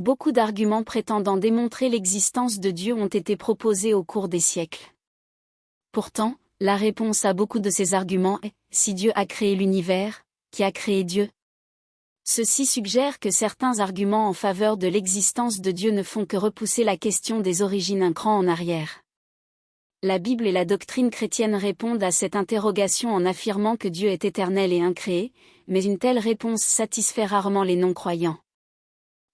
Beaucoup d'arguments prétendant démontrer l'existence de Dieu ont été proposés au cours des siècles. Pourtant, la réponse à beaucoup de ces arguments est « si Dieu a créé l'univers, qui a créé Dieu ?» Ceci suggère que certains arguments en faveur de l'existence de Dieu ne font que repousser la question des origines un cran en arrière. La Bible et la doctrine chrétienne répondent à cette interrogation en affirmant que Dieu est éternel et incréé, mais une telle réponse satisfait rarement les non-croyants.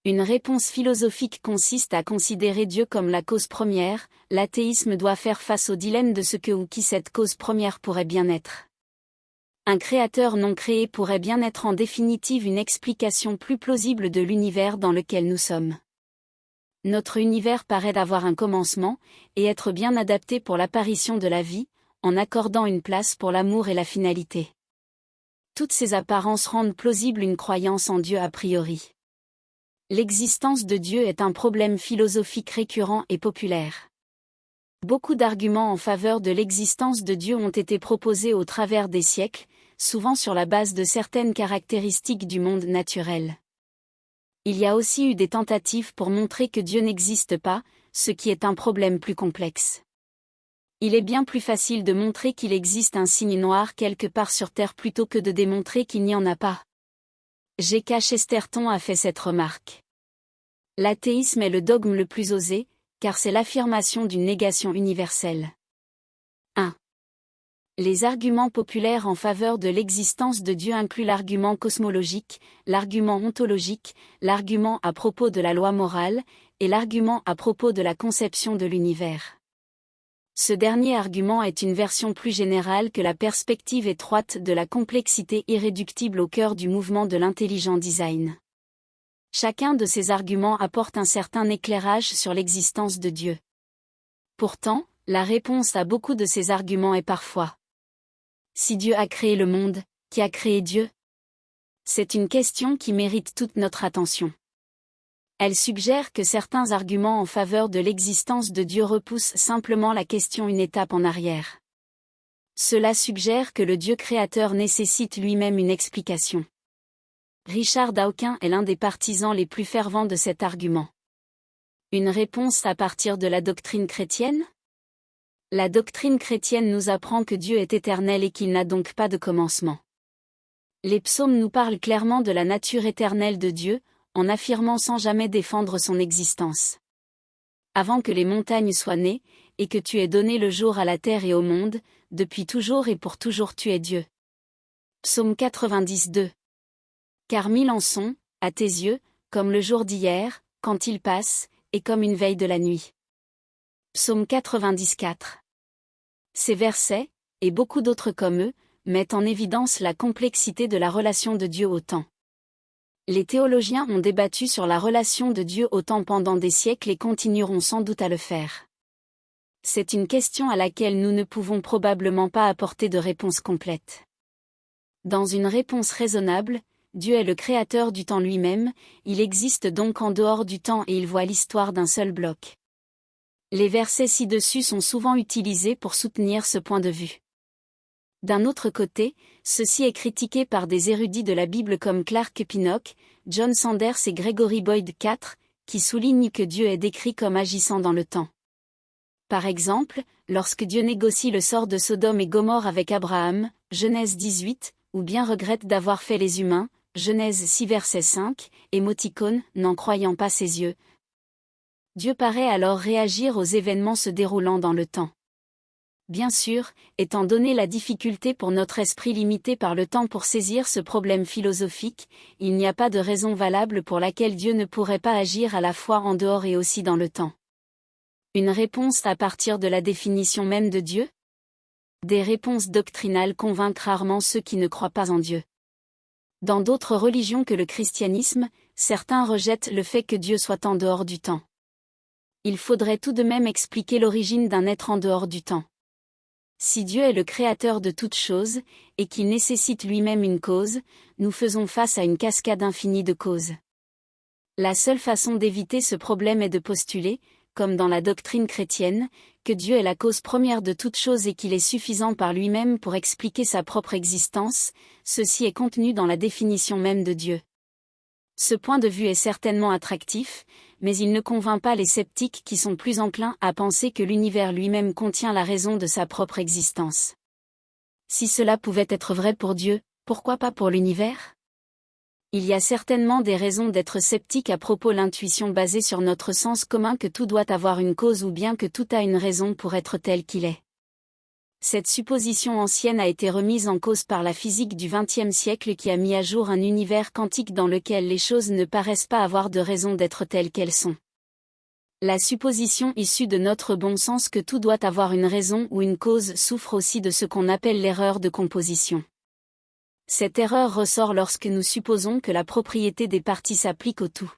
Une réponse philosophique consiste à considérer Dieu comme la cause première. L'athéisme doit faire face au dilemme de ce que ou qui cette cause première pourrait bien être. Un créateur non créé pourrait bien être en définitive une explication plus plausible de l'univers dans lequel nous sommes. Notre univers paraît avoir un commencement, et être bien adapté pour l'apparition de la vie, en accordant une place pour l'amour et la finalité. Toutes ces apparences rendent plausible une croyance en Dieu a priori. L'existence de Dieu est un problème philosophique récurrent et populaire. Beaucoup d'arguments en faveur de l'existence de Dieu ont été proposés au travers des siècles, souvent sur la base de certaines caractéristiques du monde naturel. Il y a aussi eu des tentatives pour montrer que Dieu n'existe pas, ce qui est un problème plus complexe. Il est bien plus facile de montrer qu'il existe un signe noir quelque part sur Terre plutôt que de démontrer qu'il n'y en a pas. G.K. Chesterton a fait cette remarque. L'athéisme est le dogme le plus osé, car c'est l'affirmation d'une négation universelle. 1. Les arguments populaires en faveur de l'existence de Dieu incluent l'argument cosmologique, l'argument ontologique, l'argument à propos de la loi morale, et l'argument à propos de la conception de l'univers. Ce dernier argument est une version plus générale que la perspective étroite de la complexité irréductible au cœur du mouvement de l'intelligent design. Chacun de ces arguments apporte un certain éclairage sur l'existence de Dieu. Pourtant, la réponse à beaucoup de ces arguments est parfois « Si Dieu a créé le monde, qui a créé Dieu ?» C'est une question qui mérite toute notre attention. Elle suggère que certains arguments en faveur de l'existence de Dieu repoussent simplement la question une étape en arrière. Cela suggère que le Dieu créateur nécessite lui-même une explication. Richard Dawkins est l'un des partisans les plus fervents de cet argument. Une réponse à partir de la doctrine chrétienne ? La doctrine chrétienne nous apprend que Dieu est éternel et qu'il n'a donc pas de commencement. Les psaumes nous parlent clairement de la nature éternelle de Dieu, en affirmant sans jamais défendre son existence. Avant que les montagnes soient nées, et que tu aies donné le jour à la terre et au monde, depuis toujours et pour toujours tu es Dieu. Psaume 92. Car mille en sont, à tes yeux, comme le jour d'hier, quand il passe, et comme une veille de la nuit. Psaume 94. Ces versets, et beaucoup d'autres comme eux, mettent en évidence la complexité de la relation de Dieu au temps. Les théologiens ont débattu sur la relation de Dieu au temps pendant des siècles et continueront sans doute à le faire. C'est une question à laquelle nous ne pouvons probablement pas apporter de réponse complète. Dans une réponse raisonnable, Dieu est le créateur du temps lui-même, il existe donc en dehors du temps et il voit l'histoire d'un seul bloc. Les versets ci-dessus sont souvent utilisés pour soutenir ce point de vue. D'un autre côté, ceci est critiqué par des érudits de la Bible comme Clark Pinnock, John Sanders et Gregory Boyd IV, qui soulignent que Dieu est décrit comme agissant dans le temps. Par exemple, lorsque Dieu négocie le sort de Sodome et Gomorrhe avec Abraham, Genèse 18, ou bien regrette d'avoir fait les humains, Genèse 6 verset 5, émoticône, n'en croyant pas ses yeux. Dieu paraît alors réagir aux événements se déroulant dans le temps. Bien sûr, étant donné la difficulté pour notre esprit limité par le temps pour saisir ce problème philosophique, il n'y a pas de raison valable pour laquelle Dieu ne pourrait pas agir à la fois en dehors et aussi dans le temps. Une réponse à partir de la définition même de Dieu ? Des réponses doctrinales convainquent rarement ceux qui ne croient pas en Dieu. Dans d'autres religions que le christianisme, certains rejettent le fait que Dieu soit en dehors du temps. Il faudrait tout de même expliquer l'origine d'un être en dehors du temps. Si Dieu est le créateur de toutes choses, et qu'il nécessite lui-même une cause, nous faisons face à une cascade infinie de causes. La seule façon d'éviter ce problème est de postuler, comme dans la doctrine chrétienne, que Dieu est la cause première de toutes choses et qu'il est suffisant par lui-même pour expliquer sa propre existence, ceci est contenu dans la définition même de Dieu. Ce point de vue est certainement attractif, mais il ne convainc pas les sceptiques qui sont plus enclins à penser que l'univers lui-même contient la raison de sa propre existence. Si cela pouvait être vrai pour Dieu, pourquoi pas pour l'univers ? Il y a certainement des raisons d'être sceptique à propos de l'intuition basée sur notre sens commun que tout doit avoir une cause ou bien que tout a une raison pour être tel qu'il est. Cette supposition ancienne a été remise en cause par la physique du XXe siècle qui a mis à jour un univers quantique dans lequel les choses ne paraissent pas avoir de raison d'être telles qu'elles sont. La supposition issue de notre bon sens que tout doit avoir une raison ou une cause souffre aussi de ce qu'on appelle l'erreur de composition. Cette erreur ressort lorsque nous supposons que la propriété des parties s'applique au tout.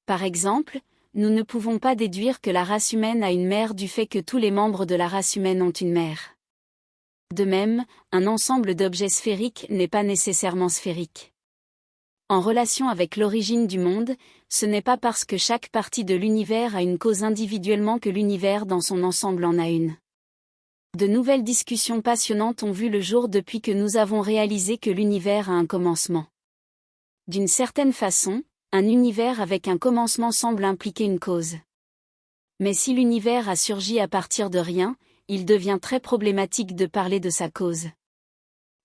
Par exemple, nous ne pouvons pas déduire que la race humaine a une mère du fait que tous les membres de la race humaine ont une mère. De même, un ensemble d'objets sphériques n'est pas nécessairement sphérique. En relation avec l'origine du monde, ce n'est pas parce que chaque partie de l'univers a une cause individuellement que l'univers dans son ensemble en a une. De nouvelles discussions passionnantes ont vu le jour depuis que nous avons réalisé que l'univers a un commencement. D'une certaine façon, un univers avec un commencement semble impliquer une cause. Mais si l'univers a surgi à partir de rien, il devient très problématique de parler de sa cause.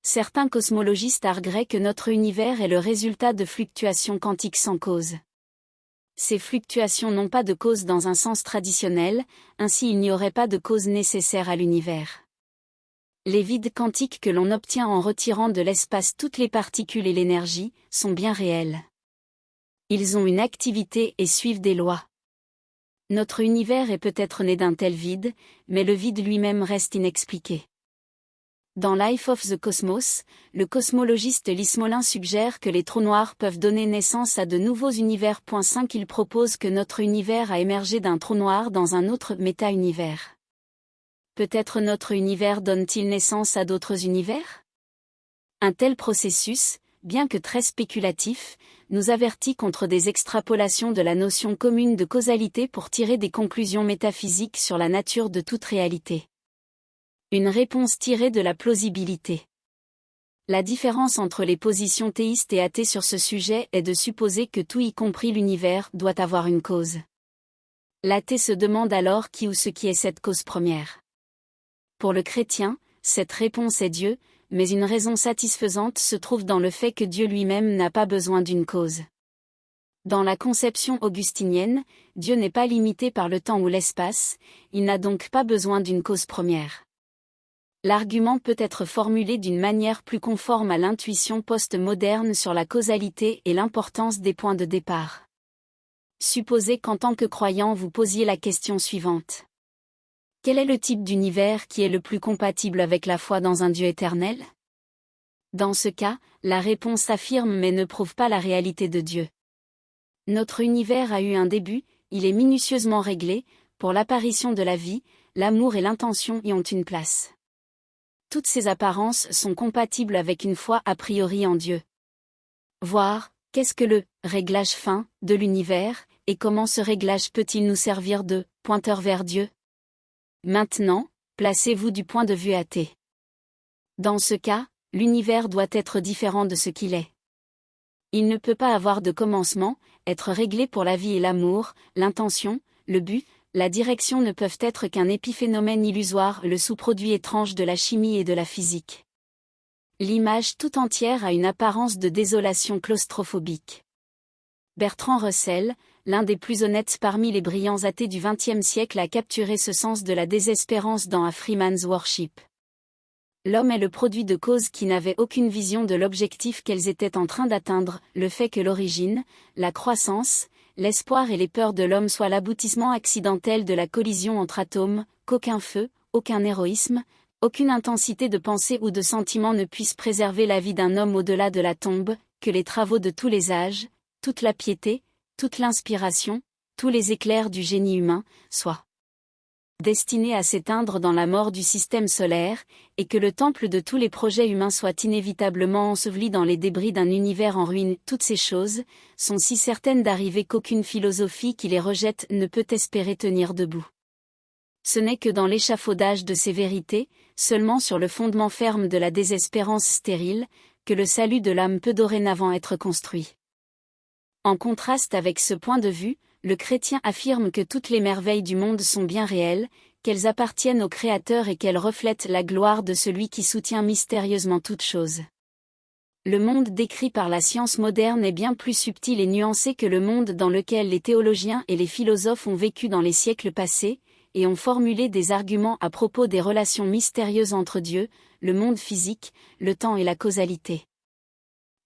Certains cosmologistes argueraient que notre univers est le résultat de fluctuations quantiques sans cause. Ces fluctuations n'ont pas de cause dans un sens traditionnel, ainsi il n'y aurait pas de cause nécessaire à l'univers. Les vides quantiques que l'on obtient en retirant de l'espace toutes les particules et l'énergie, sont bien réels. Ils ont une activité et suivent des lois. Notre univers est peut-être né d'un tel vide, mais le vide lui-même reste inexpliqué. Dans Life of the Cosmos, le cosmologiste Lee Smolin suggère que les trous noirs peuvent donner naissance à de nouveaux univers. 5 Il propose que notre univers a émergé d'un trou noir dans un autre méta-univers. Peut-être notre univers donne-t-il naissance à d'autres univers ? Un tel processus, bien que très spéculatif, nous avertit contre des extrapolations de la notion commune de causalité pour tirer des conclusions métaphysiques sur la nature de toute réalité. Une réponse tirée de la plausibilité. La différence entre les positions théistes et athées sur ce sujet est de supposer que tout y compris l'univers doit avoir une cause. L'athée se demande alors qui ou ce qui est cette cause première. Pour le chrétien, cette réponse est Dieu, mais une raison satisfaisante se trouve dans le fait que Dieu lui-même n'a pas besoin d'une cause. Dans la conception augustinienne, Dieu n'est pas limité par le temps ou l'espace, il n'a donc pas besoin d'une cause première. L'argument peut être formulé d'une manière plus conforme à l'intuition post-moderne sur la causalité et l'importance des points de départ. Supposez qu'en tant que croyant vous posiez la question suivante. Quel est le type d'univers qui est le plus compatible avec la foi dans un Dieu éternel ? Dans ce cas, la réponse affirme mais ne prouve pas la réalité de Dieu. Notre univers a eu un début, il est minutieusement réglé, pour l'apparition de la vie, l'amour et l'intention y ont une place. Toutes ces apparences sont compatibles avec une foi a priori en Dieu. Voir, qu'est-ce que le « réglage fin » de l'univers, et comment ce réglage peut-il nous servir de « pointeur vers Dieu » ? Maintenant, placez-vous du point de vue athée. Dans ce cas, l'univers doit être différent de ce qu'il est. Il ne peut pas avoir de commencement, être réglé pour la vie et l'amour, l'intention, le but, la direction ne peuvent être qu'un épiphénomène illusoire, le sous-produit étrange de la chimie et de la physique. L'image tout entière a une apparence de désolation claustrophobique. Bertrand Russell, l'un des plus honnêtes parmi les brillants athées du XXe siècle, a capturé ce sens de la désespérance dans A Freeman's Worship. L'homme est le produit de causes qui n'avaient aucune vision de l'objectif qu'elles étaient en train d'atteindre, le fait que l'origine, la croissance, l'espoir et les peurs de l'homme soient l'aboutissement accidentel de la collision entre atomes, qu'aucun feu, aucun héroïsme, aucune intensité de pensée ou de sentiment ne puisse préserver la vie d'un homme au-delà de la tombe, que les travaux de tous les âges, toute la piété, toute l'inspiration, tous les éclairs du génie humain, soient destinés à s'éteindre dans la mort du système solaire, et que le temple de tous les projets humains soit inévitablement enseveli dans les débris d'un univers en ruine. Toutes ces choses sont si certaines d'arriver qu'aucune philosophie qui les rejette ne peut espérer tenir debout. Ce n'est que dans l'échafaudage de ces vérités, seulement sur le fondement ferme de la désespérance stérile, que le salut de l'âme peut dorénavant être construit. En contraste avec ce point de vue, le chrétien affirme que toutes les merveilles du monde sont bien réelles, qu'elles appartiennent au Créateur et qu'elles reflètent la gloire de celui qui soutient mystérieusement toutes choses. Le monde décrit par la science moderne est bien plus subtil et nuancé que le monde dans lequel les théologiens et les philosophes ont vécu dans les siècles passés, et ont formulé des arguments à propos des relations mystérieuses entre Dieu, le monde physique, le temps et la causalité.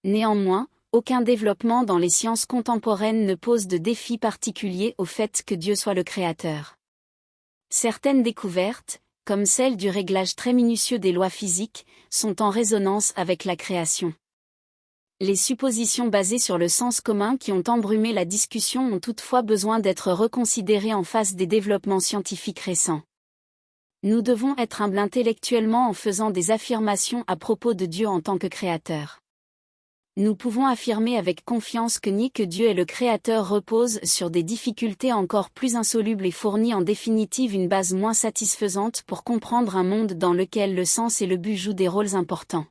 Néanmoins, aucun développement dans les sciences contemporaines ne pose de défi particulier au fait que Dieu soit le Créateur. Certaines découvertes, comme celle du réglage très minutieux des lois physiques, sont en résonance avec la création. Les suppositions basées sur le sens commun qui ont embrumé la discussion ont toutefois besoin d'être reconsidérées en face des développements scientifiques récents. Nous devons être humbles intellectuellement en faisant des affirmations à propos de Dieu en tant que Créateur. Nous pouvons affirmer avec confiance que nier que Dieu est le Créateur repose sur des difficultés encore plus insolubles et fournit en définitive une base moins satisfaisante pour comprendre un monde dans lequel le sens et le but jouent des rôles importants.